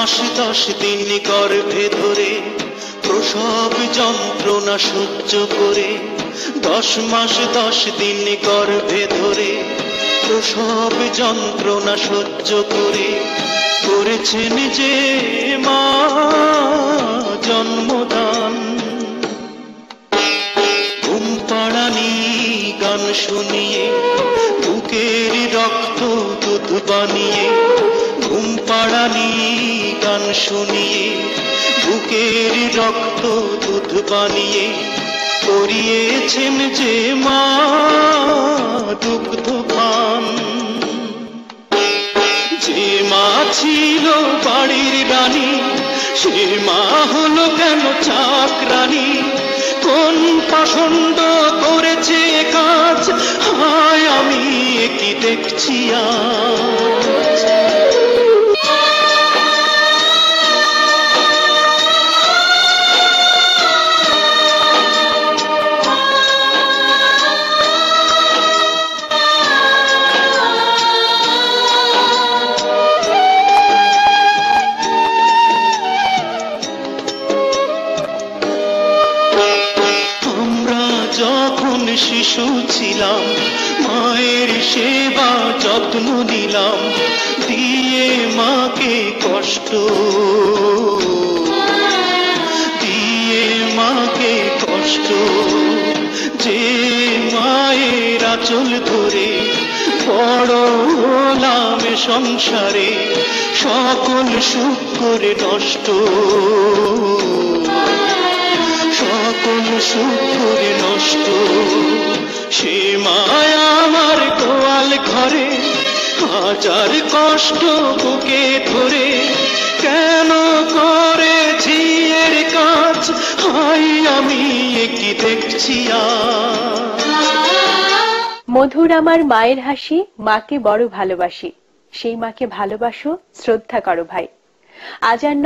মাস 10 দিন গর্ভে ধরে প্রসব যন্ত্রণা সহ্য করে, 10 মাস 10 দিন গর্ভে ধরে প্রসব যন্ত্রণা সহ্য করে করেছেন যে মা জন্মদান। ঘুম পাড়ানি গান শুনিয়ে বুকের রক্ত দুধ বানিয়ে, ঘুম পাড়ানি গান শুনিয়ে বুকের রক্ত দুধ বানিয়ে করিয়েছেন যে মা দুগ্ধ পান। যে মা ছিল বাড়ির রানী সে মা হলো কেন চাকরানী? কোন পাষণ্ড করেছে কাজ, হায় আমি কি দেখছি আজ। যখন শিশু ছিলাম মায়ের সেবা যত্ন নিলাম, দিয়ে মাকে কষ্ট, দিয়ে মাকে কষ্ট। যে মায়ের আঁচল ধরে বড় হলাম সংসারে, সকল সুখ করে নষ্ট, সকল সুখ করে নষ্ট। সে মায়া আমার গোয়াল ঘরে হাজার কষ্ট বুকে ধরে কেন করেছি এর কাজ, হাই আমি কি দেখছি আজ। মধুর আমার মায়ের হাসি, মাকে বড় ভালোবাসি, সেই মাকে ভালোবাসো, শ্রদ্ধা করো ভাই। আজ আর